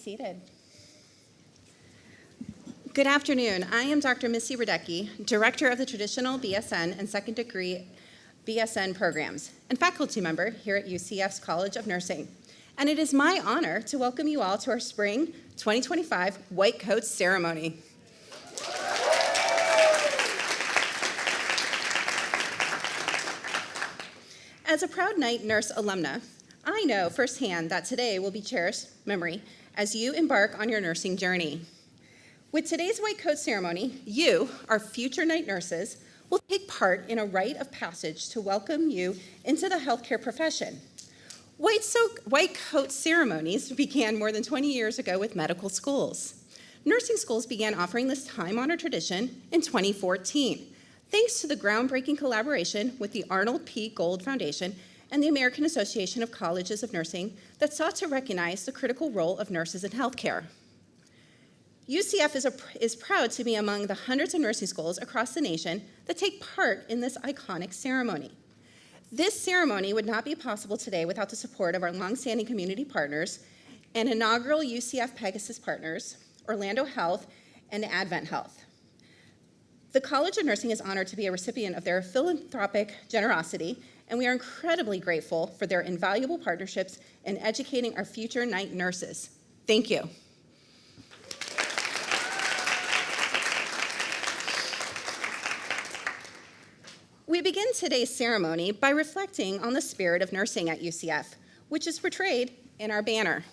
seated. Good afternoon. I am Dr. Missy Radecki, Director of the Traditional BSN and Second Degree BSN programs and faculty member here at UCF's College of Nursing. And it is my honor to welcome you all to our Spring 2025 White Coat Ceremony. As a proud night nurse alumna, I know firsthand that today will be cherished memory as you embark on your nursing journey. With today's White Coat Ceremony, you, our future night nurses, will take part in a rite of passage to welcome you into the healthcare profession. White Coat ceremonies began more than 20 years ago with medical schools. Nursing schools began offering this time-honored tradition in 2014, thanks to the groundbreaking collaboration with the Arnold P. Gold Foundation and the American Association of Colleges of Nursing that sought to recognize the critical role of nurses in healthcare. UCF is proud to be among the hundreds of nursing schools across the nation that take part in this iconic ceremony. This ceremony would not be possible today without the support of our longstanding community partners and inaugural UCF Pegasus partners, Orlando Health and Advent Health. The College of Nursing is honored to be a recipient of their philanthropic generosity, and we are incredibly grateful for their invaluable partnerships in educating our future night nurses. Thank you. We begin today's ceremony by reflecting on the spirit of nursing at UCF, which is portrayed in our banner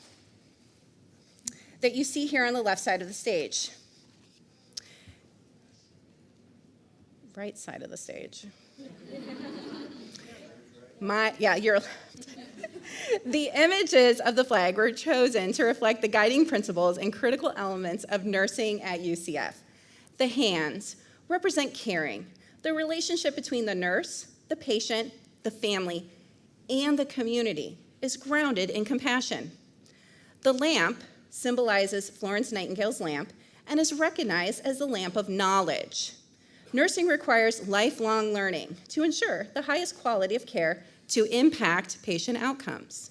that you see here on the left side of the stage. Right side of the stage. The images of the flag were chosen to reflect the guiding principles and critical elements of nursing at UCF. The hands represent caring, the relationship between the nurse, the patient, the family, and the community is grounded in compassion. The lamp symbolizes Florence Nightingale's lamp and is recognized as the lamp of knowledge. Nursing requires lifelong learning to ensure the highest quality of care to impact patient outcomes.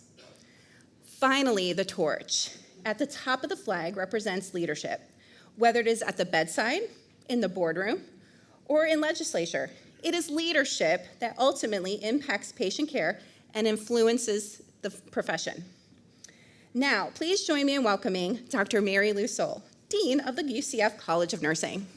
Finally, the torch at the top of the flag represents leadership, whether it is at the bedside, in the boardroom, or in legislature. It is leadership that ultimately impacts patient care and influences the profession. Now, please join me in welcoming Dr. Mary Lou Soul, Dean of the UCF College of Nursing.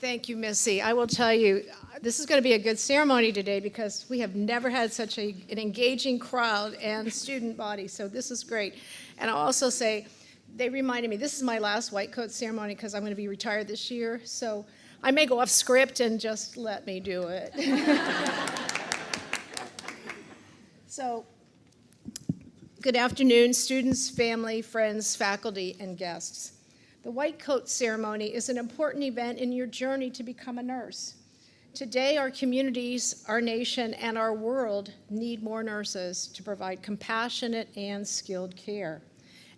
Thank you, Missy. I will tell you, this is going to be a good ceremony today because we have never had such an engaging crowd and student body, so this is great. And I'll also say, they reminded me, this is my last White Coat ceremony because I'm going to be retired this year, so I may go off script and just let me do it. So, good afternoon, students, family, friends, faculty, and guests. The White Coat ceremony is an important event in your journey to become a nurse. Today, our communities, our nation, and our world need more nurses to provide compassionate and skilled care,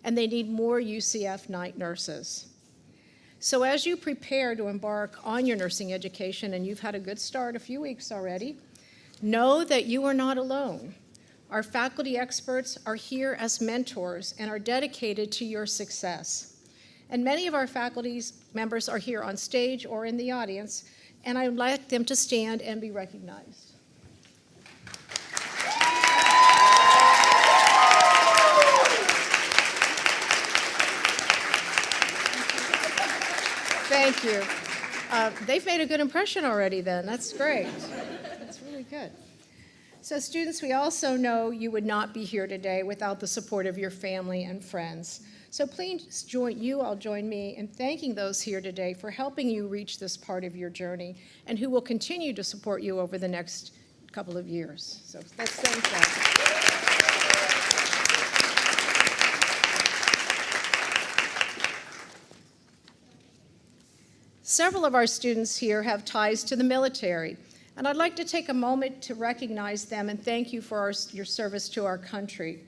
and they need more UCF night nurses. So as you prepare to embark on your nursing education, and you've had a good start a few weeks already, know that you are not alone. Our faculty experts are here as mentors and are dedicated to your success. And many of our faculty members are here on stage or in the audience, and I would like them to stand and be recognized. Thank you. They've made a good impression already then. That's great. That's really good. So students, we also know you would not be here today without the support of your family and friends. So please join me in thanking those here today for helping you reach this part of your journey and who will continue to support you over the next couple of years. So let's thank them. Several of our students here have ties to the military, and I'd like to take a moment to recognize them and thank you for your service to our country.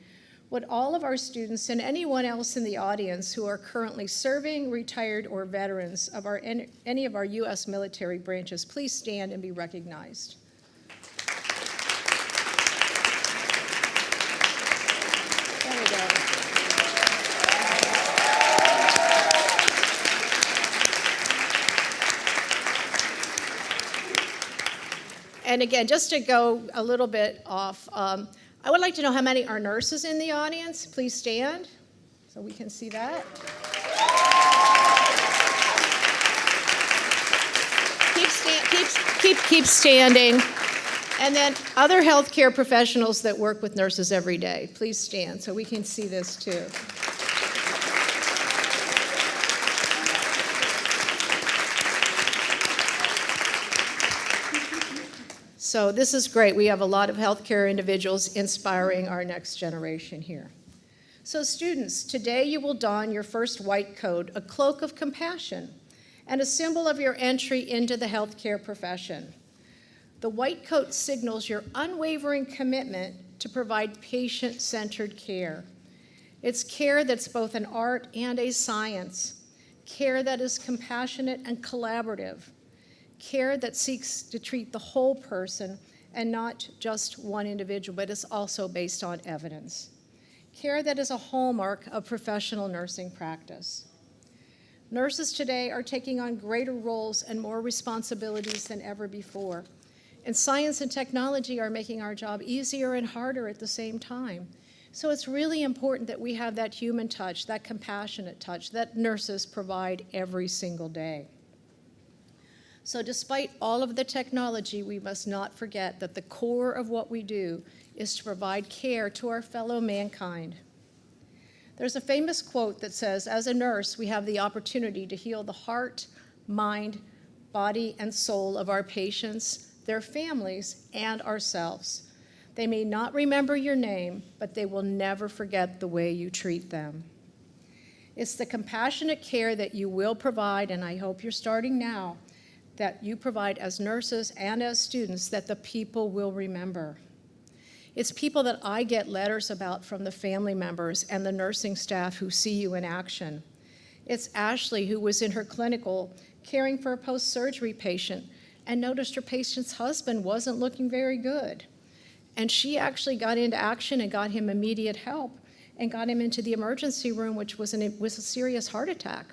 Would all of our students and anyone else in the audience who are currently serving, retired, or veterans of any of our U.S. military branches please stand and be recognized. And again, just to go a little bit off, I would like to know how many are nurses in the audience. Please stand so we can see that. Keep standing. And then other healthcare professionals that work with nurses every day, please stand so we can see this too. So this is great. We have a lot of healthcare individuals inspiring our next generation here. So students, today you will don your first white coat, a cloak of compassion, and a symbol of your entry into the healthcare profession. The white coat signals your unwavering commitment to provide patient-centered care. It's care that's both an art and a science, care that is compassionate and collaborative, care that seeks to treat the whole person and not just one individual, but is also based on evidence. Care that is a hallmark of professional nursing practice. Nurses today are taking on greater roles and more responsibilities than ever before. And science and technology are making our job easier and harder at the same time. So it's really important that we have that human touch, that compassionate touch that nurses provide every single day. So despite all of the technology, we must not forget that the core of what we do is to provide care to our fellow mankind. There's a famous quote that says, as a nurse, we have the opportunity to heal the heart, mind, body, and soul of our patients, their families, and ourselves. They may not remember your name, but they will never forget the way you treat them. It's the compassionate care that you will provide, and I hope you're starting now, that you provide as nurses and as students that the people will remember. It's people that I get letters about from the family members and the nursing staff who see you in action. It's Ashley, who was in her clinical caring for a post-surgery patient and noticed her patient's husband wasn't looking very good. And she actually got into action and got him immediate help and got him into the emergency room, which was a serious heart attack.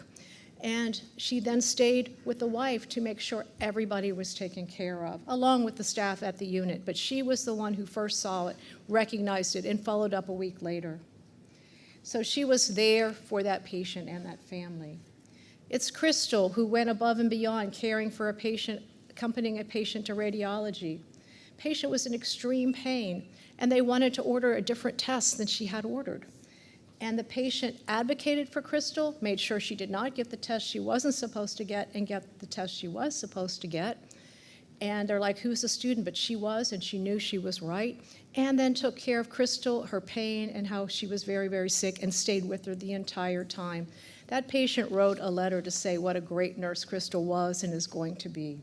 And she then stayed with the wife to make sure everybody was taken care of, along with the staff at the unit. But she was the one who first saw it, recognized it, and followed up a week later. So she was there for that patient and that family. It's Crystal, who went above and beyond caring for a patient, accompanying a patient to radiology. Patient was in extreme pain, and they wanted to order a different test than she had ordered. And the patient advocated for Crystal, made sure she did not get the test she wasn't supposed to get and get the test she was supposed to get. And they're like, who's the student? But she was, and she knew she was right. And then took care of Crystal, her pain, and how she was very, very sick, and stayed with her the entire time. That patient wrote a letter to say what a great nurse Crystal was and is going to be.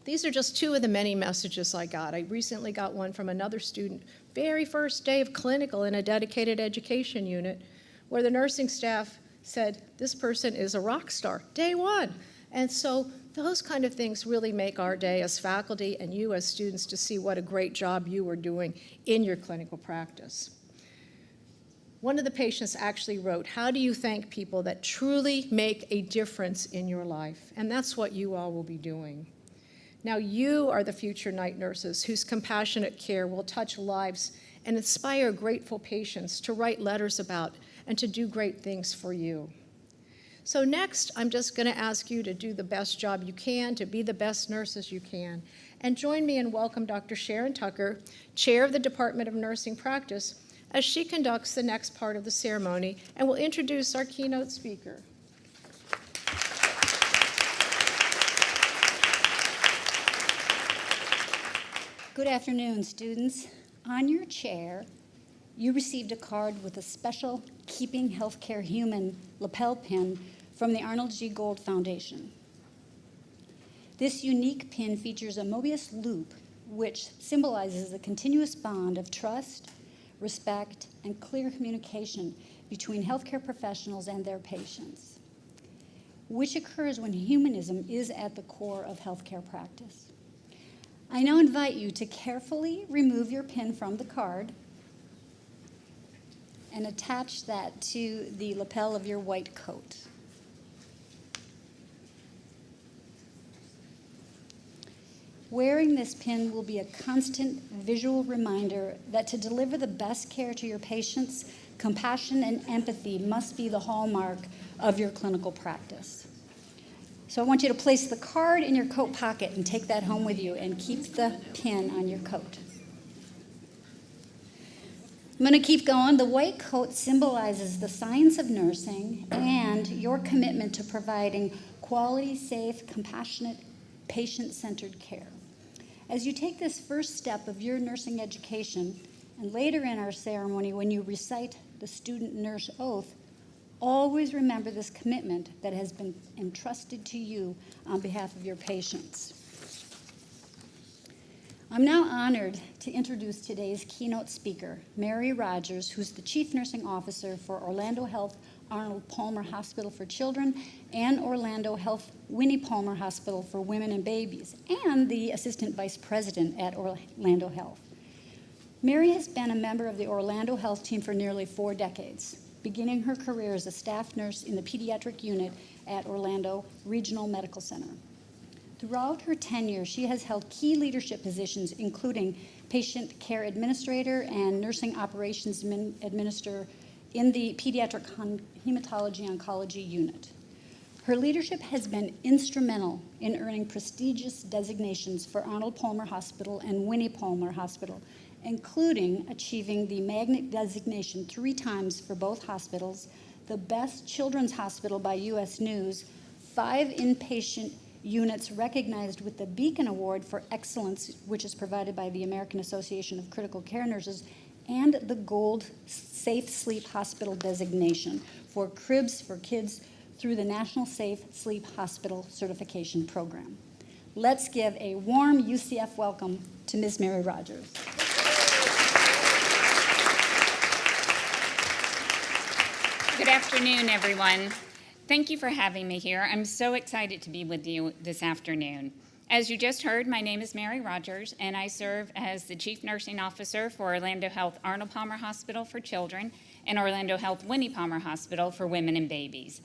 These are just two of the many messages I got. I recently got one from another student, very first day of clinical in a dedicated education unit, where the nursing staff said, this person is a rock star, day one. And so those kind of things really make our day as faculty and you as students to see what a great job you are doing in your clinical practice. One of the patients actually wrote, how do you thank people that truly make a difference in your life? And that's what you all will be doing. Now you are the future night nurses whose compassionate care will touch lives and inspire grateful patients to write letters about and to do great things for you. So next, I'm just going to ask you to do the best job you can, to be the best nurses you can. And join me in welcome Dr. Sharon Tucker, Chair of the Department of Nursing Practice, as she conducts the next part of the ceremony and will introduce our keynote speaker. Good afternoon, students. On your chair, you received a card with a special Keeping Healthcare Human lapel pin from the Arnold G. Gold Foundation. This unique pin features a Mobius loop, which symbolizes a continuous bond of trust, respect, and clear communication between healthcare professionals and their patients, which occurs when humanism is at the core of healthcare practice. I now invite you to carefully remove your pin from the card and attach that to the lapel of your white coat. Wearing this pin will be a constant visual reminder that to deliver the best care to your patients, compassion and empathy must be the hallmark of your clinical practice. So I want you to place the card in your coat pocket and take that home with you and keep the pin on your coat. I'm going to keep going. The white coat symbolizes the science of nursing and your commitment to providing quality, safe, compassionate, patient-centered care. As you take this first step of your nursing education, and later in our ceremony when you recite the student nurse oath, always remember this commitment that has been entrusted to you on behalf of your patients. I'm now honored to introduce today's keynote speaker, Mary Rogers, who's the Chief Nursing Officer for Orlando Health Arnold Palmer Hospital for Children and Orlando Health Winnie Palmer Hospital for Women and Babies, and the Assistant Vice President at Orlando Health. Mary has been a member of the Orlando Health team for nearly 4 decades, beginning her career as a staff nurse in the pediatric unit at Orlando Regional Medical Center. Throughout her tenure, she has held key leadership positions, including patient care administrator and nursing operations administrator in the pediatric hematology oncology unit. Her leadership has been instrumental in earning prestigious designations for Arnold Palmer Hospital and Winnie Palmer Hospital, including achieving the Magnet designation 3 times for both hospitals, the Best Children's Hospital by U.S. News, 5 inpatient units recognized with the Beacon Award for Excellence, which is provided by the American Association of Critical Care Nurses, and the Gold Safe Sleep Hospital designation for cribs for kids through the National Safe Sleep Hospital Certification Program. Let's give a warm UCF welcome to Ms. Mary Rogers. Good afternoon, everyone. Thank you for having me here. I'm so excited to be with you this afternoon. As you just heard, my name is Mary Rogers, and I serve as the Chief Nursing Officer for Orlando Health Arnold Palmer Hospital for Children and Orlando Health Winnie Palmer Hospital for Women and Babies.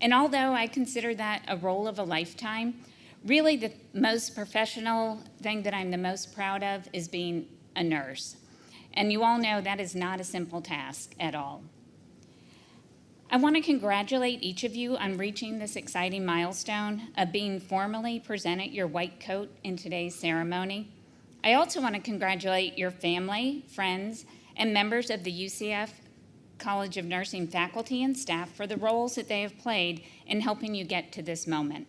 And although I consider that a role of a lifetime, really the most professional thing that I'm the most proud of is being a nurse. And you all know that is not a simple task at all. I want to congratulate each of you on reaching this exciting milestone of being formally presented your white coat in today's ceremony. I also want to congratulate your family, friends, and members of the UCF College of Nursing faculty and staff for the roles that they have played in helping you get to this moment.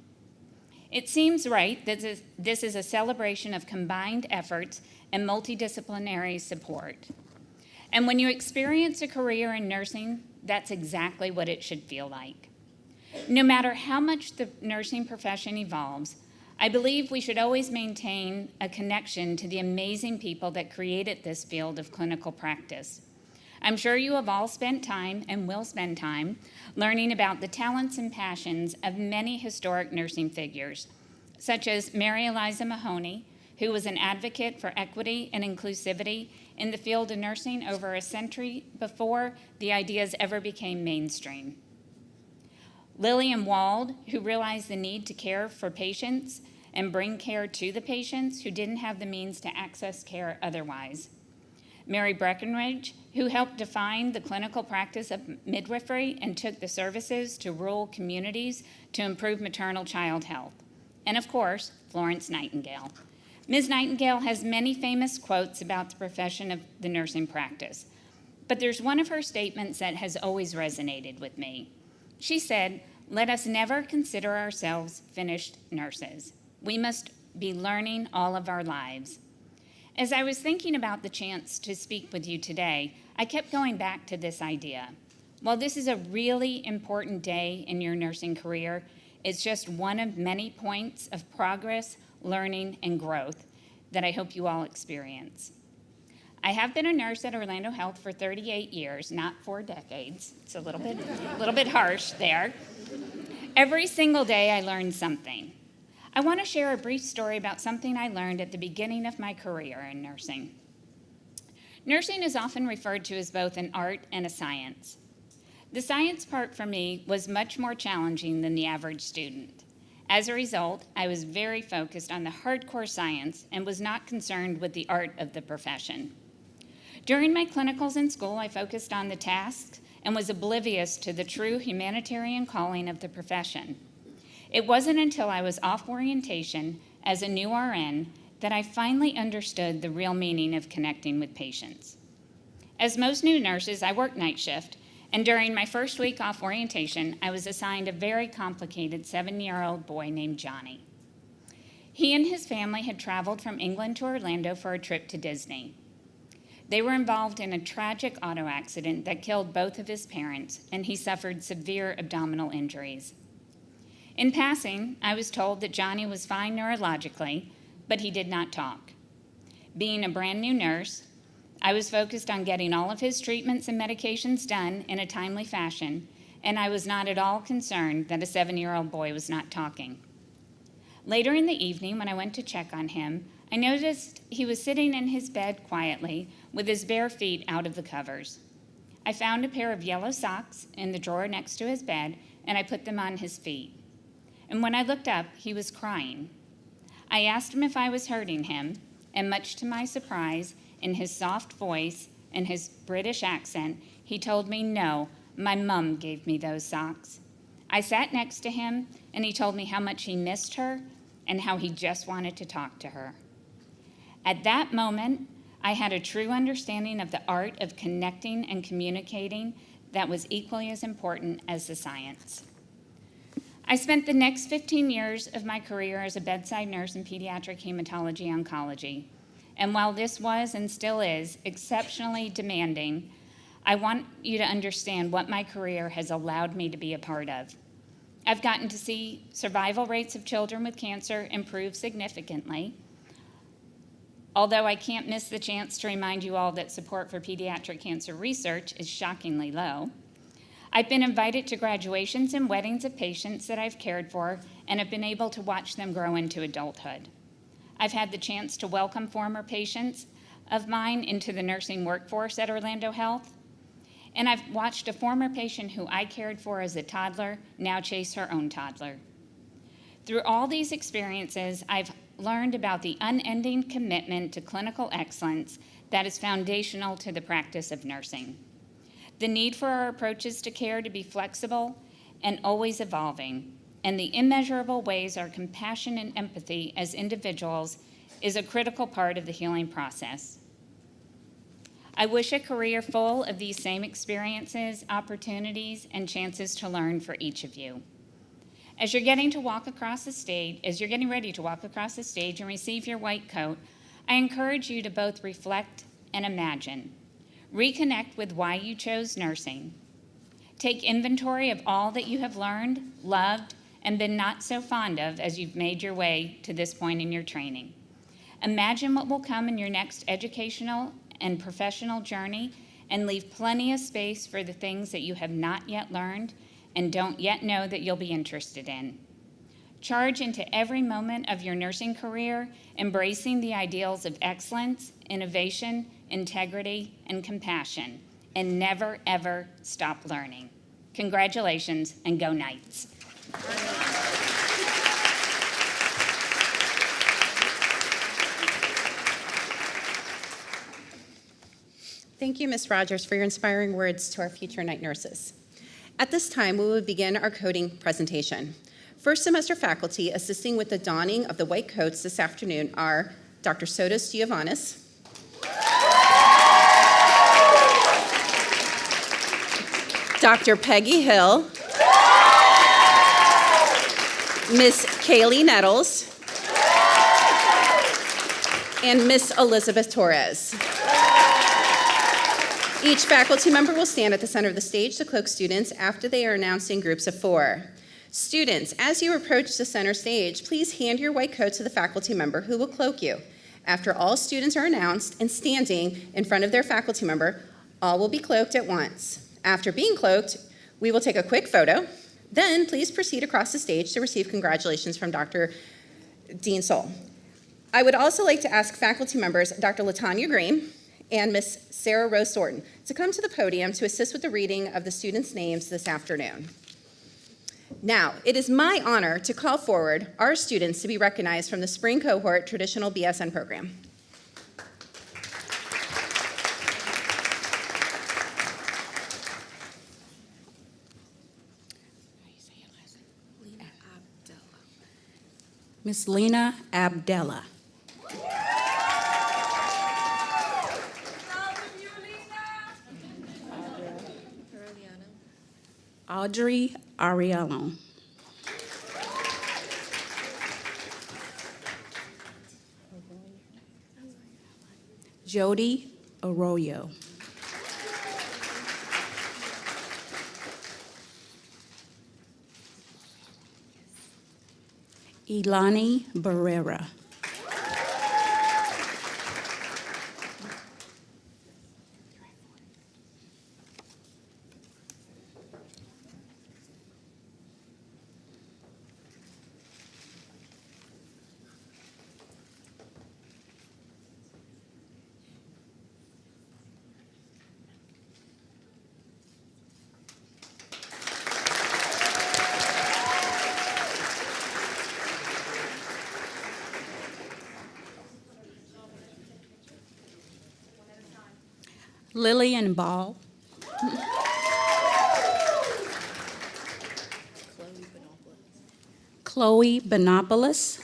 It seems right that this is a celebration of combined efforts and multidisciplinary support. And when you experience a career in nursing, that's exactly what it should feel like. No matter how much the nursing profession evolves, I believe we should always maintain a connection to the amazing people that created this field of clinical practice. I'm sure you have all spent time and will spend time learning about the talents and passions of many historic nursing figures, such as Mary Eliza Mahoney, who was an advocate for equity and inclusivity in the field of nursing over a century before the ideas ever became mainstream. Lillian Wald, who realized the need to care for patients and bring care to the patients who didn't have the means to access care otherwise. Mary Breckenridge, who helped define the clinical practice of midwifery and took the services to rural communities to improve maternal child health. And of course, Florence Nightingale. Ms. Nightingale has many famous quotes about the profession of the nursing practice, but there's one of her statements that has always resonated with me. She said, "Let us never consider ourselves finished nurses. We must be learning all of our lives." As I was thinking about the chance to speak with you today, I kept going back to this idea. While this is a really important day in your nursing career, it's just one of many points of progress, learning, and growth that I hope you all experience. I have been a nurse at Orlando Health for 38 years, not 4 decades. It's a little bit harsh there. Every single day I learned something. I want to share a brief story about something I learned at the beginning of my career in nursing. Nursing is often referred to as both an art and a science. The science part for me was much more challenging than the average student. As a result, I was very focused on the hardcore science and was not concerned with the art of the profession. During my clinicals in school, I focused on the tasks and was oblivious to the true humanitarian calling of the profession. It wasn't until I was off orientation as a new RN that I finally understood the real meaning of connecting with patients. As most new nurses, I worked night shift, and during my first week off orientation, I was assigned a very complicated 7-year-old boy named Johnny. He and his family had traveled from England to Orlando for a trip to Disney. They were involved in a tragic auto accident that killed both of his parents, and he suffered severe abdominal injuries. In passing, I was told that Johnny was fine neurologically, but he did not talk. Being a brand new nurse, I was focused on getting all of his treatments and medications done in a timely fashion, and I was not at all concerned that a 7-year-old boy was not talking. Later in the evening, when I went to check on him, I noticed he was sitting in his bed quietly with his bare feet out of the covers. I found a pair of yellow socks in the drawer next to his bed, and I put them on his feet. And when I looked up, he was crying. I asked him if I was hurting him, and much to my surprise, in his soft voice and his British accent, he told me, "No, my mum gave me those socks." I sat next to him, and he told me how much he missed her and how he just wanted to talk to her. At that moment, I had a true understanding of the art of connecting and communicating that was equally as important as the science. I spent the next 15 years of my career as a bedside nurse in pediatric hematology oncology. And while this was and still is exceptionally demanding, I want you to understand what my career has allowed me to be a part of. I've gotten to see survival rates of children with cancer improve significantly. Although I can't miss the chance to remind you all that support for pediatric cancer research is shockingly low. I've been invited to graduations and weddings of patients that I've cared for and have been able to watch them grow into adulthood. I've had the chance to welcome former patients of mine into the nursing workforce at Orlando Health, and I've watched a former patient who I cared for as a toddler now chase her own toddler. Through all these experiences, I've learned about the unending commitment to clinical excellence that is foundational to the practice of nursing. The need for our approaches to care to be flexible and always evolving, and the immeasurable ways our compassion and empathy as individuals is a critical part of the healing process. I wish a career full of these same experiences, opportunities, and chances to learn for each of you. As you're getting ready to walk across the stage and receive your white coat, I encourage you to both reflect and imagine. Reconnect with why you chose nursing. Take inventory of all that you have learned, loved, and been not so fond of as you've made your way to this point in your training. Imagine what will come in your next educational and professional journey, and leave plenty of space for the things that you have not yet learned and don't yet know that you'll be interested in. Charge into every moment of your nursing career, embracing the ideals of excellence, innovation, integrity, and compassion, and never, ever stop learning. Congratulations, and go Knights. Thank you, Ms. Rogers, for your inspiring words to our future night nurses. At this time, we will begin our coding presentation. First semester faculty assisting with the donning of the white coats this afternoon are Dr. Sotos Giovannis, Dr. Peggy Hill, Miss Kaylee Nettles, and Miss Elizabeth Torres. Each faculty member will stand at the center of the stage to cloak students after they are announced in groups of 4. Students, as you approach the center stage, please hand your white coat to the faculty member who will cloak you. After all students are announced and standing in front of their faculty member, all will be cloaked at once. After being cloaked, we will take a quick photo. Then please proceed across the stage to receive congratulations from Dr. Dean Soul. I would also like to ask faculty members Dr. LaTanya Green and Miss Sarah Rose Thornton to come to the podium to assist with the reading of the students' names this afternoon. Now, it is my honor to call forward our students to be recognized from the Spring Cohort Traditional BSN program. Miss Lena Abdella. Audrey Ariello. Jody Arroyo. Ilani Barrera. Lillian Ball. Chloe Benopoulos.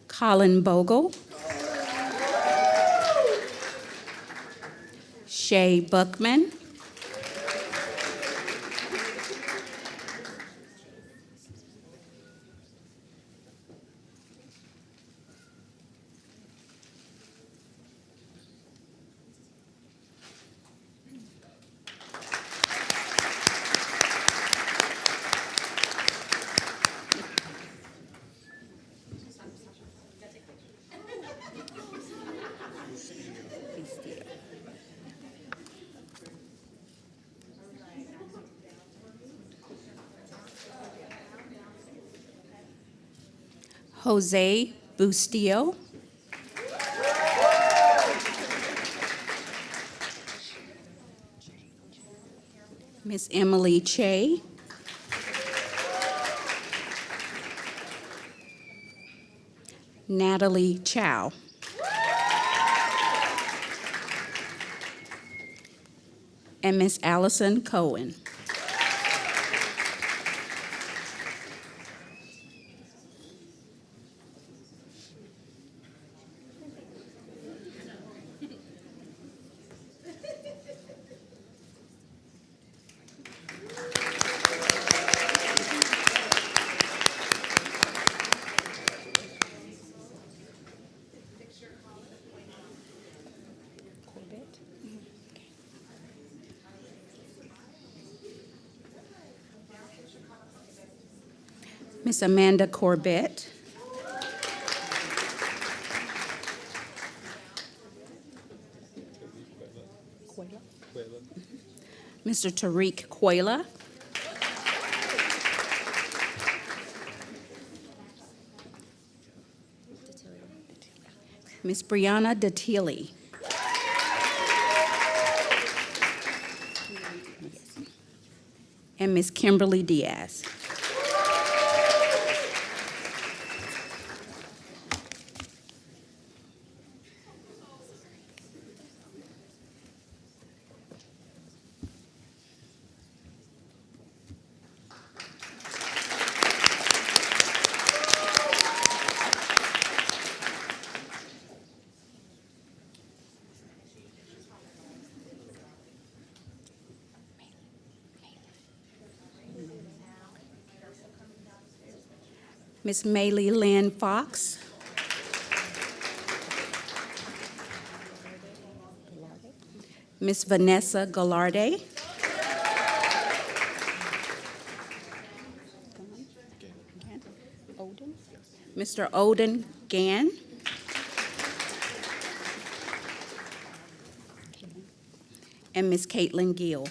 Colin Bogle. Shay Buckman. Jose Bustillo. Miss Emily Che. Natalie Chow. And Miss Allison Cohen. Miss Amanda Corbett. Mr. Tariq Quayla. Miss Brianna Datilli. And Miss Kimberly Diaz. Miss Maylee Lynn Fox. Miss Vanessa Gallarde. Mr. Odin Gann. And Miss Caitlin Gill.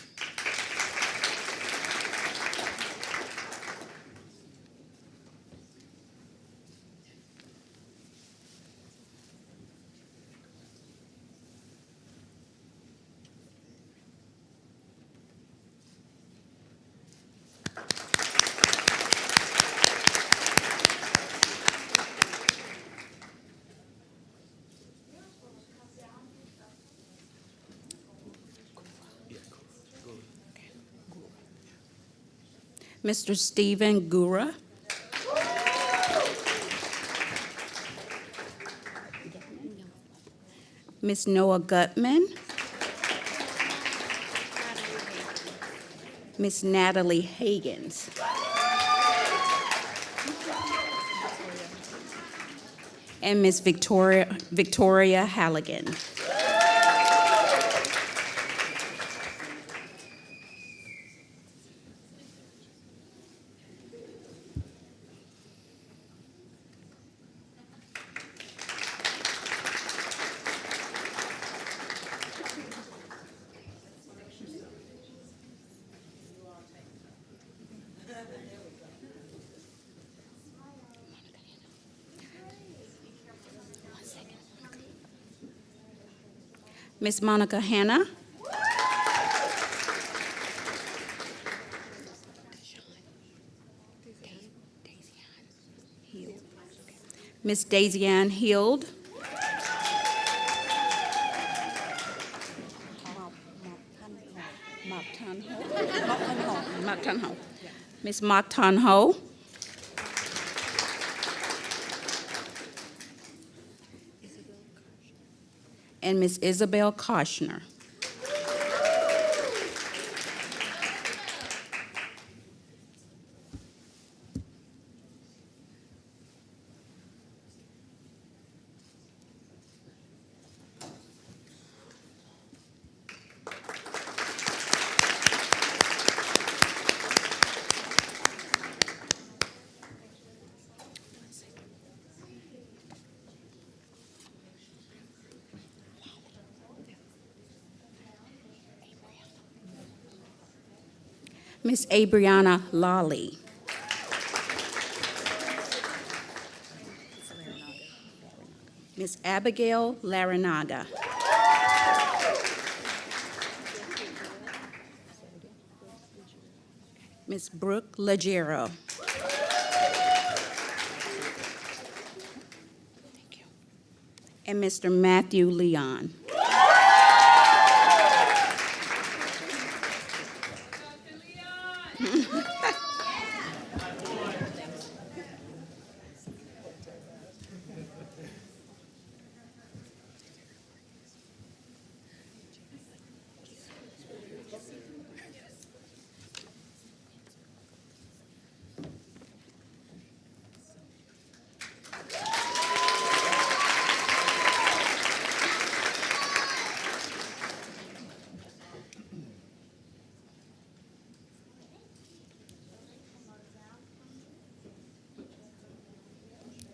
Mr. Stephen Gura. Ms. Noah Gutman. Ms. Natalie Hagans. And Ms. Victoria Halligan. Ms. Monica Hanna. Ms. Daisy-Ann Heald. Ms. Mok Tan Ho. And Ms. Isabel Koshner. Ms. Abriana Lawley. Ms. Abigail Larinaga. Ms. Brooke Legero. And Mr. Matthew Leon.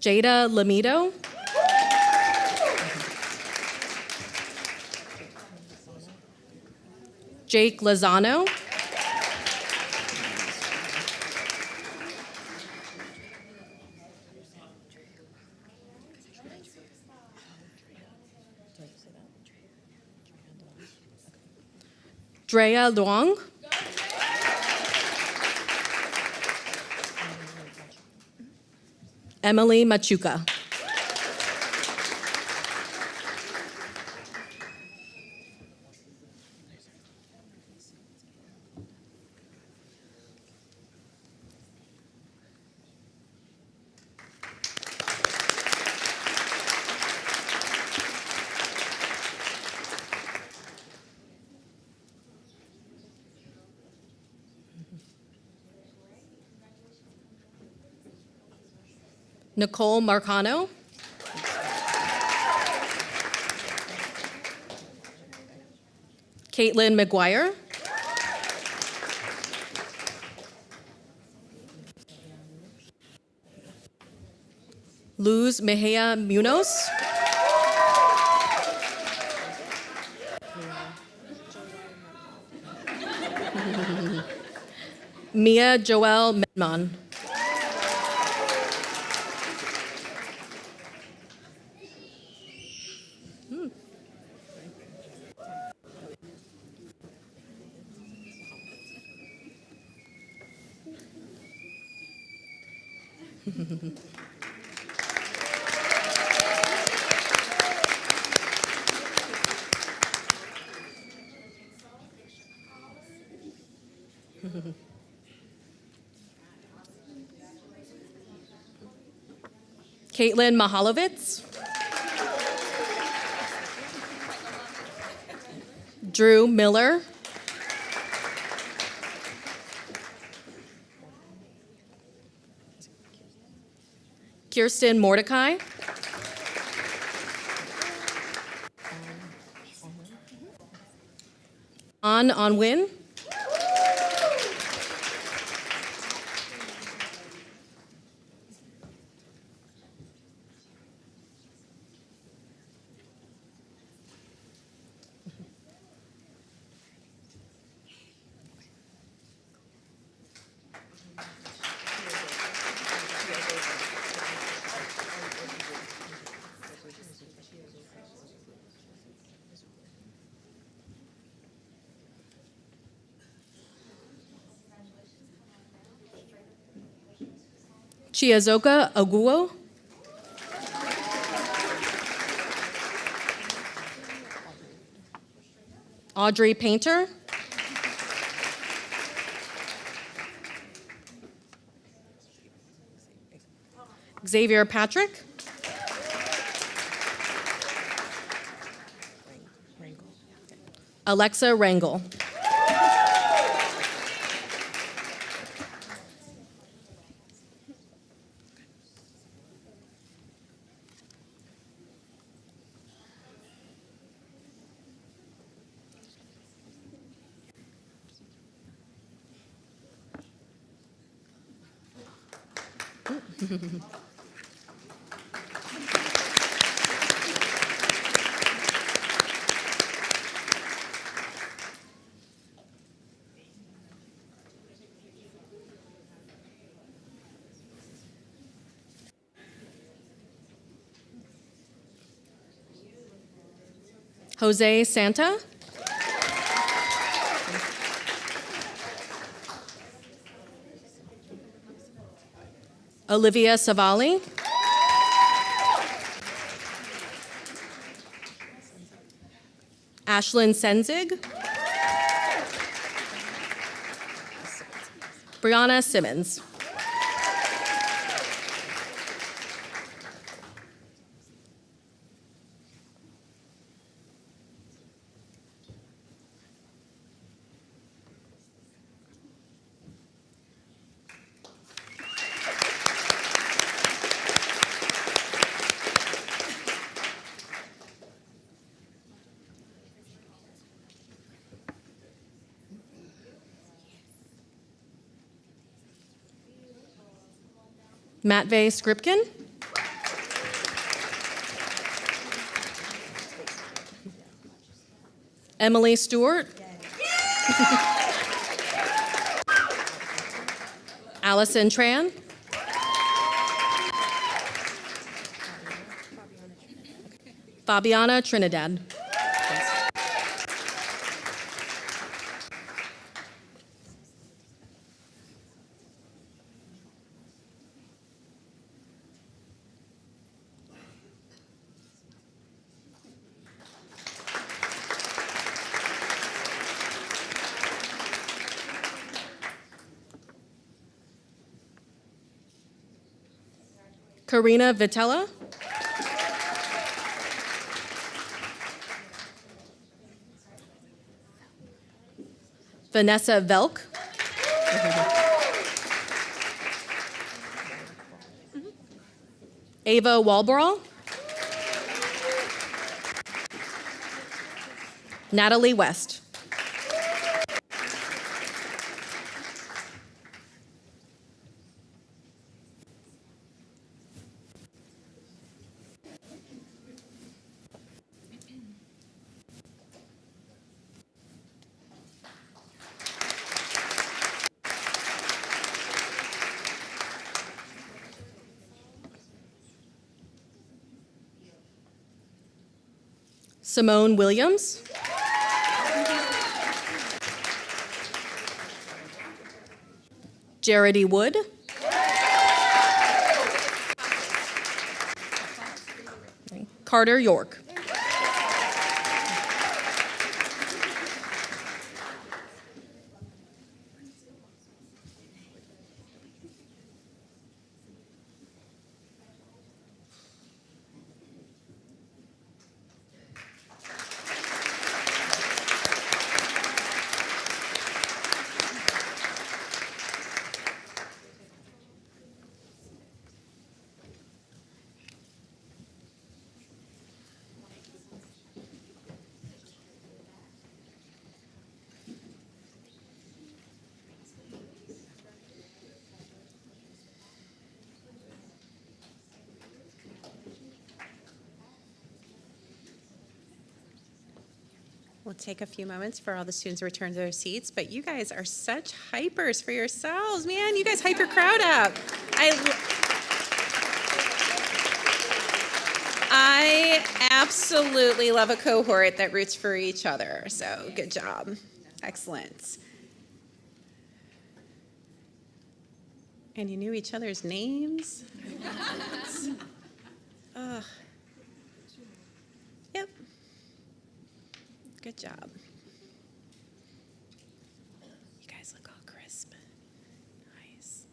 Jada Lamido. Jake Lozano. Drea Luong. Emily Machuca. Nicole Marcano. Caitlin McGuire. Luz Mejia Munoz. Mia Joelle Medman. Caitlin Mahalovitz. Drew Miller. Kirsten Mordecai. An Onwin. Chiazoka Oguo. Audrey Painter. Xavier Patrick. Alexa Rangel. Jose Santa. Olivia Savali. Ashlyn Senzig. Brianna Simmons. Matvey Skripkin. Emily Stewart. Allison Tran. Fabiana Trinidad. Karina Vitella. Vanessa Velk. Ava Walborough. Natalie West. Simone Williams. Jaredy Wood. Carter York. We'll take a few moments for all the students to return to their seats, but you guys are such hypers for yourselves, man. You guys hype your crowd up. I absolutely love a cohort that roots for each other, so good job. Excellent. And you knew each other's names? Yep. Good job. You guys look all crisp. Nice.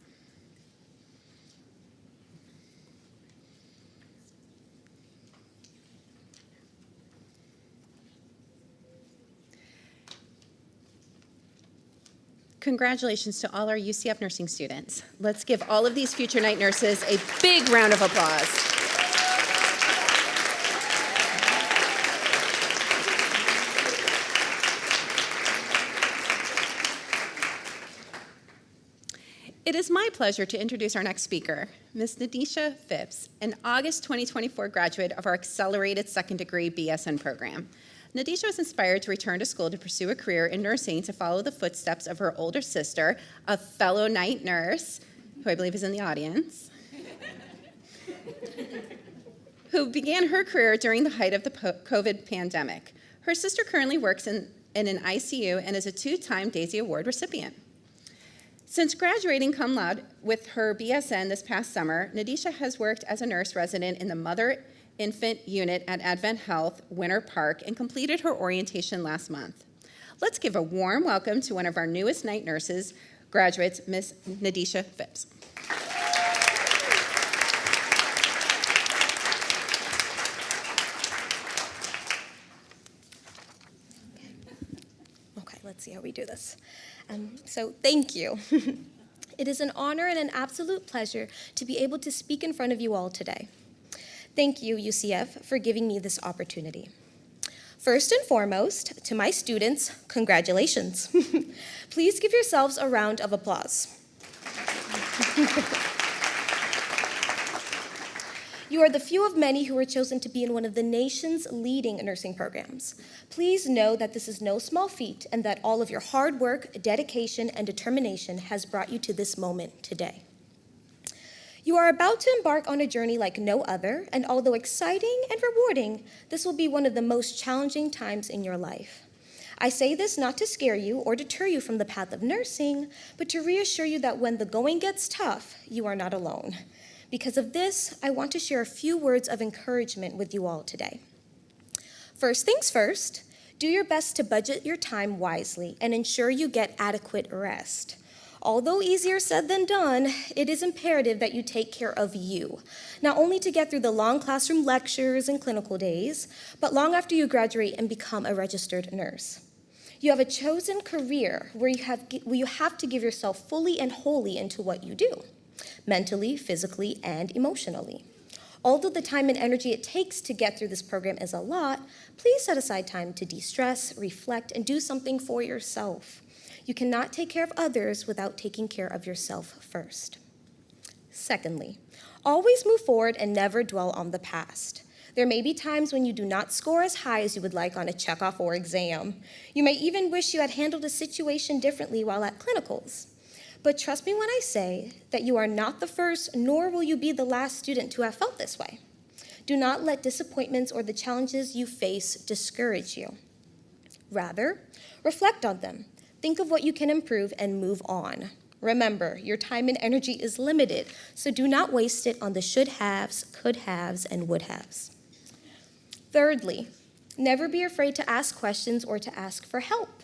Congratulations to all our UCF nursing students. Let's give all of these future night nurses a big round of applause. It is my pleasure to introduce our next speaker, Ms. Nadisha Phipps, an August 2024 graduate of our Accelerated Second Degree BSN program. Nadisha was inspired to return to school to pursue a career in nursing to follow the footsteps of her older sister, a fellow night nurse, who I believe is in the audience, who began her career during the height of the COVID pandemic. Her sister currently works in an ICU and is a 2-time Daisy Award recipient. Since graduating cum laude with her BSN this past summer, Nadisha has worked as a nurse resident in the Mother-Infant Unit at Advent Health, Winter Park, and completed her orientation last month. Let's give a warm welcome to one of our newest night nurses graduates, Ms. Nadisha Phipps. Okay, let's see how we do this. So thank you. It is an honor and an absolute pleasure to be able to speak in front of you all today. Thank you, UCF, for giving me this opportunity. First and foremost, to my students, congratulations. Please give yourselves a round of applause. You are the few of many who were chosen to be in one of the nation's leading nursing programs. Please know that this is no small feat and that all of your hard work, dedication, and determination has brought you to this moment today. You are about to embark on a journey like no other, and although exciting and rewarding, this will be one of the most challenging times in your life. I say this not to scare you or deter you from the path of nursing, but to reassure you that when the going gets tough, you are not alone. Because of this, I want to share a few words of encouragement with you all today. First things first, do your best to budget your time wisely and ensure you get adequate rest. Although easier said than done, it is imperative that you take care of you, not only to get through the long classroom lectures and clinical days, but long after you graduate and become a registered nurse. You have a chosen career where you have to give yourself fully and wholly into what you do, mentally, physically, and emotionally. Although the time and energy it takes to get through this program is a lot, please set aside time to de-stress, reflect, and do something for yourself. You cannot take care of others without taking care of yourself first. Secondly, always move forward and never dwell on the past. There may be times when you do not score as high as you would like on a checkoff or exam. You may even wish you had handled a situation differently while at clinicals. But trust me when I say that you are not the first, nor will you be the last student to have felt this way. Do not let disappointments or the challenges you face discourage you. Rather, reflect on them. Think of what you can improve and move on. Remember, your time and energy is limited, so do not waste it on the should-haves, could-haves, and would-haves. Thirdly, never be afraid to ask questions or to ask for help.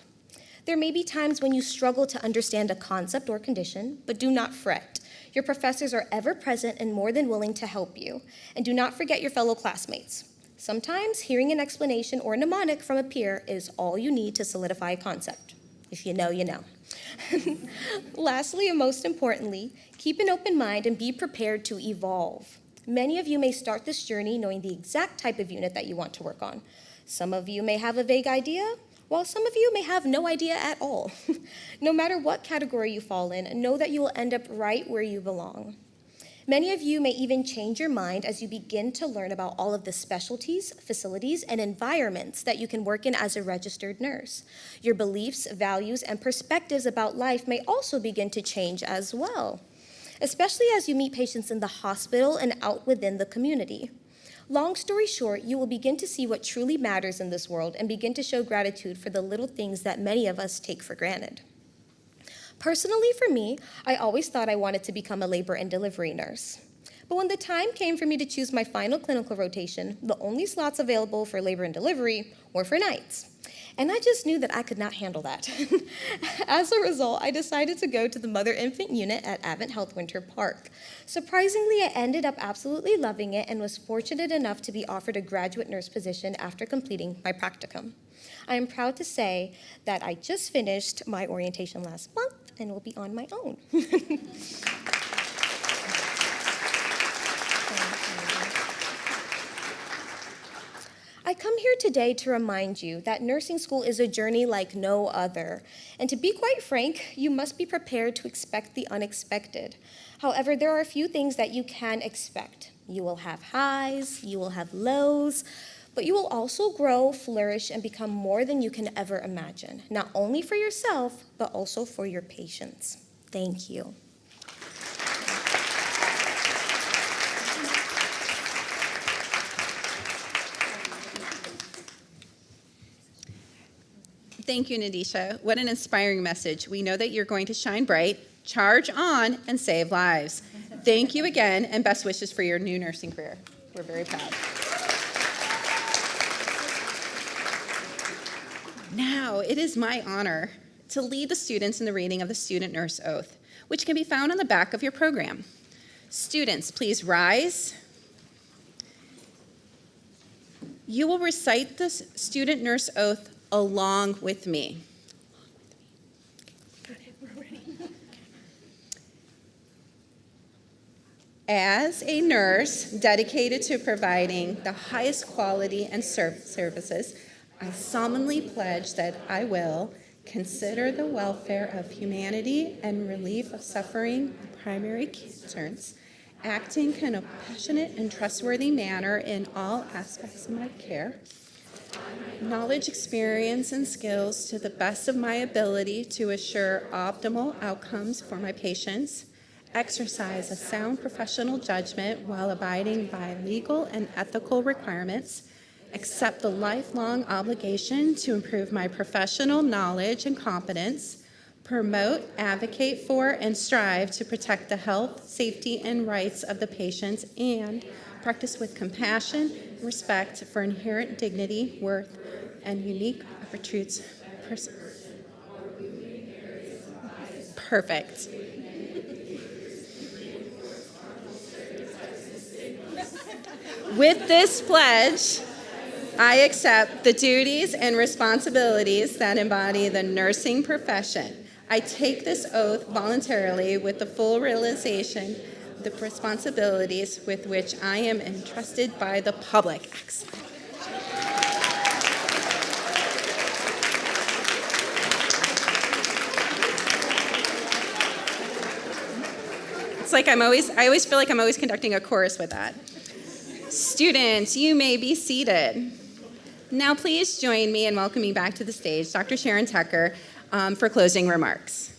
There may be times when you struggle to understand a concept or condition, but do not fret. Your professors are ever present and more than willing to help you. And do not forget your fellow classmates. Sometimes hearing an explanation or a mnemonic from a peer is all you need to solidify a concept. If you know, you know. Lastly, and most importantly, keep an open mind and be prepared to evolve. Many of you may start this journey knowing the exact type of unit that you want to work on. Some of you may have a vague idea, while some of you may have no idea at all. No matter what category you fall in, know that you will end up right where you belong. Many of you may even change your mind as you begin to learn about all of the specialties, facilities, and environments that you can work in as a registered nurse. Your beliefs, values, and perspectives about life may also begin to change as well, especially as you meet patients in the hospital and out within the community. Long story short, you will begin to see what truly matters in this world and begin to show gratitude for the little things that many of us take for granted. Personally, for me, I always thought I wanted to become a labor and delivery nurse. But when the time came for me to choose my final clinical rotation, the only slots available for labor and delivery were for nights. And I just knew that I could not handle that. As a result, I decided to go to the mother-infant unit at Advent Health Winter Park. Surprisingly, I ended up absolutely loving it and was fortunate enough to be offered a graduate nurse position after completing my practicum. I am proud to say that I just finished my orientation last month and will be on my own. I come here today to remind you that nursing school is a journey like no other. And to be quite frank, you must be prepared to expect the unexpected. However, there are a few things that you can expect. You will have highs, you will have lows, but you will also grow, flourish, and become more than you can ever imagine, not only for yourself, but also for your patients. Thank you. Thank you, Nadisha. What an inspiring message. We know that you're going to shine bright, charge on, and save lives. Thank you again, and best wishes for your new nursing career. We're very proud. Now, it is my honor to lead the students in the reading of the Student Nurse Oath, which can be found on the back of your program. Students, please rise. You will recite the Student Nurse Oath along with me. As a nurse dedicated to providing the highest quality and services, I solemnly pledge that I will consider the welfare of humanity and relief of suffering primary concerns, acting in a passionate and trustworthy manner in all aspects of my care, knowledge, experience, and skills to the best of my ability to assure optimal outcomes for my patients, exercise a sound professional judgment while abiding by legal and ethical requirements, accept the lifelong obligation to improve my professional knowledge and competence, promote, advocate for, and strive to protect the health, safety, and rights of the patients, and practice with compassion, respect for inherent dignity, worth, and unique attributes. Perfect. With this pledge, I accept the duties and responsibilities that embody the nursing profession. I take this oath voluntarily with the full realization of the responsibilities with which I am entrusted by the public. Excellent. It's like I always feel like I'm always conducting a chorus with that. Students, you may be seated. Now please join me in welcoming back to the stage Dr. Sharon Tucker for closing remarks.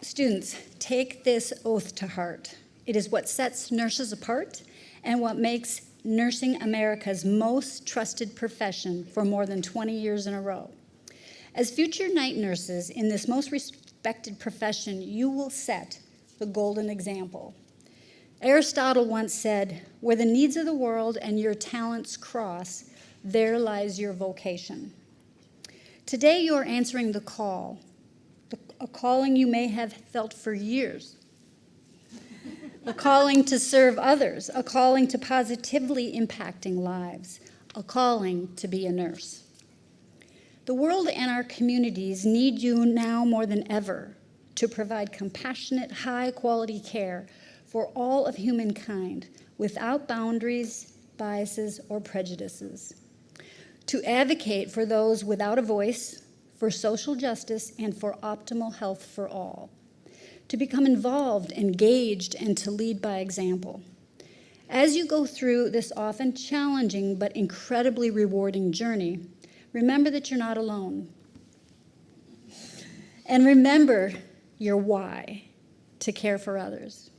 Students, take this oath to heart. It is what sets nurses apart and what makes nursing America's most trusted profession for more than 20 years in a row. As future night nurses in this most respected profession, you will set the golden example. Aristotle once said, "Where the needs of the world and your talents cross, there lies your vocation." Today you are answering the call, a calling you may have felt for years, a calling to serve others, a calling to positively impacting lives, a calling to be a nurse. The world and our communities need you now more than ever to provide compassionate, high-quality care for all of humankind without boundaries, biases, or prejudices. To advocate for those without a voice, for social justice, and for optimal health for all. To become involved, engaged, and to lead by example. As you go through this often challenging but incredibly rewarding journey, remember that you're not alone. And remember your why, to care for others.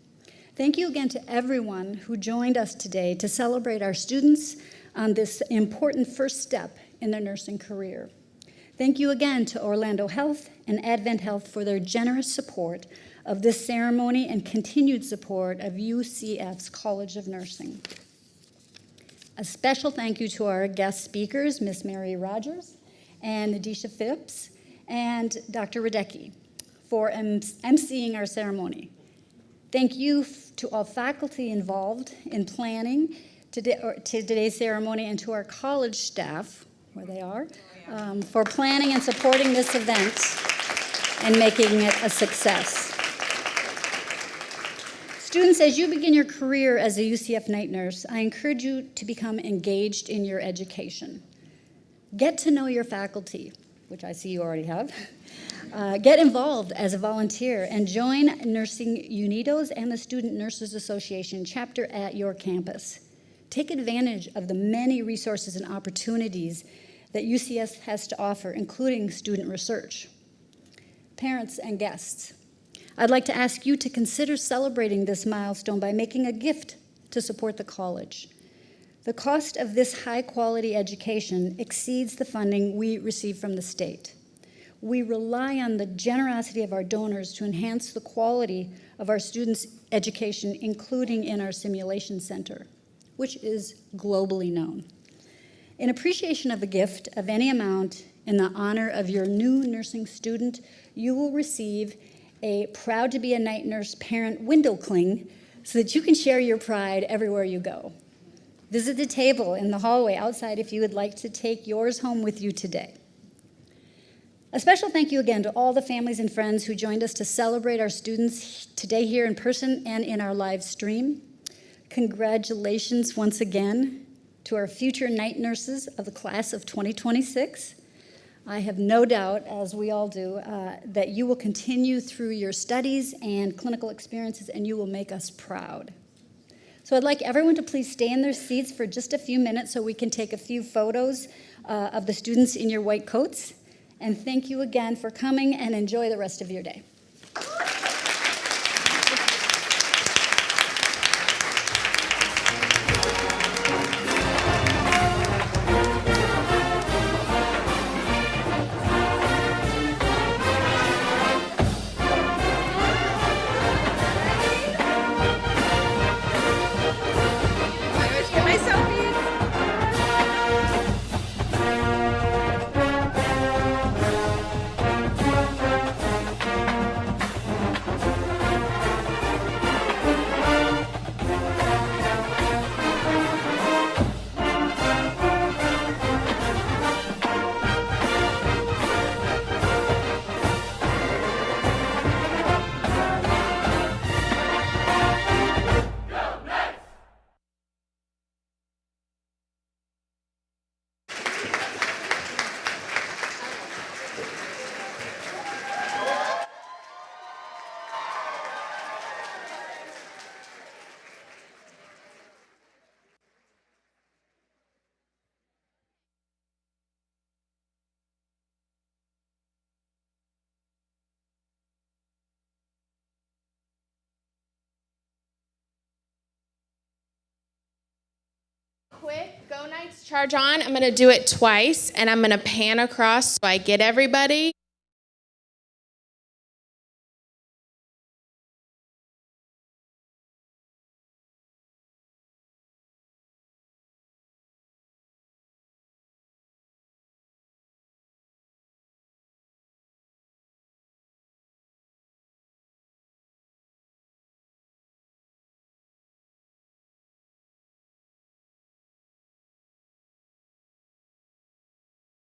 Thank you again to everyone who joined us today to celebrate our students on this important first step in their nursing career. Thank you again to Orlando Health and Advent Health for their generous support of this ceremony and continued support of UCF's College of Nursing. A special thank you to our guest speakers, Ms. Mary Rogers and Nadisha Phipps and Dr. Radecki for emceeing our ceremony. Thank you to all faculty involved in planning today's ceremony and to our college staff, where they are, for planning and supporting this event and making it a success. Students, as you begin your career as a UCF night nurse, I encourage you to become engaged in your education. Get to know your faculty, which I see you already have. Get involved as a volunteer and join Nursing Unidos and the Student Nurses Association chapter at your campus. Take advantage of the many resources and opportunities that UCF has to offer, including student research. Parents and guests, I'd like to ask you to consider celebrating this milestone by making a gift to support the college. The cost of this high-quality education exceeds the funding we receive from the state. We rely on the generosity of our donors to enhance the quality of our students' education, including in our simulation center, which is globally known. In appreciation of the gift of any amount in the honor of your new nursing student, you will receive a Proud to be a Night Nurse parent window cling so that you can share your pride everywhere you go. Visit the table in the hallway outside if you would like to take yours home with you today. A special thank you again to all the families and friends who joined us to celebrate our students today here in person and in our live stream. Congratulations once again to our future night nurses of the class of 2026. I have no doubt, as we all do, that you will continue through your studies and clinical experiences and you will make us proud. So I'd like everyone to please stay in their seats for just a few minutes so we can take a few photos of the students in your white coats. And thank you again for coming and enjoy the rest of your day. Quick, Go Knights, charge on. I'm going to do it twice, and I'm going to pan across so I get everybody.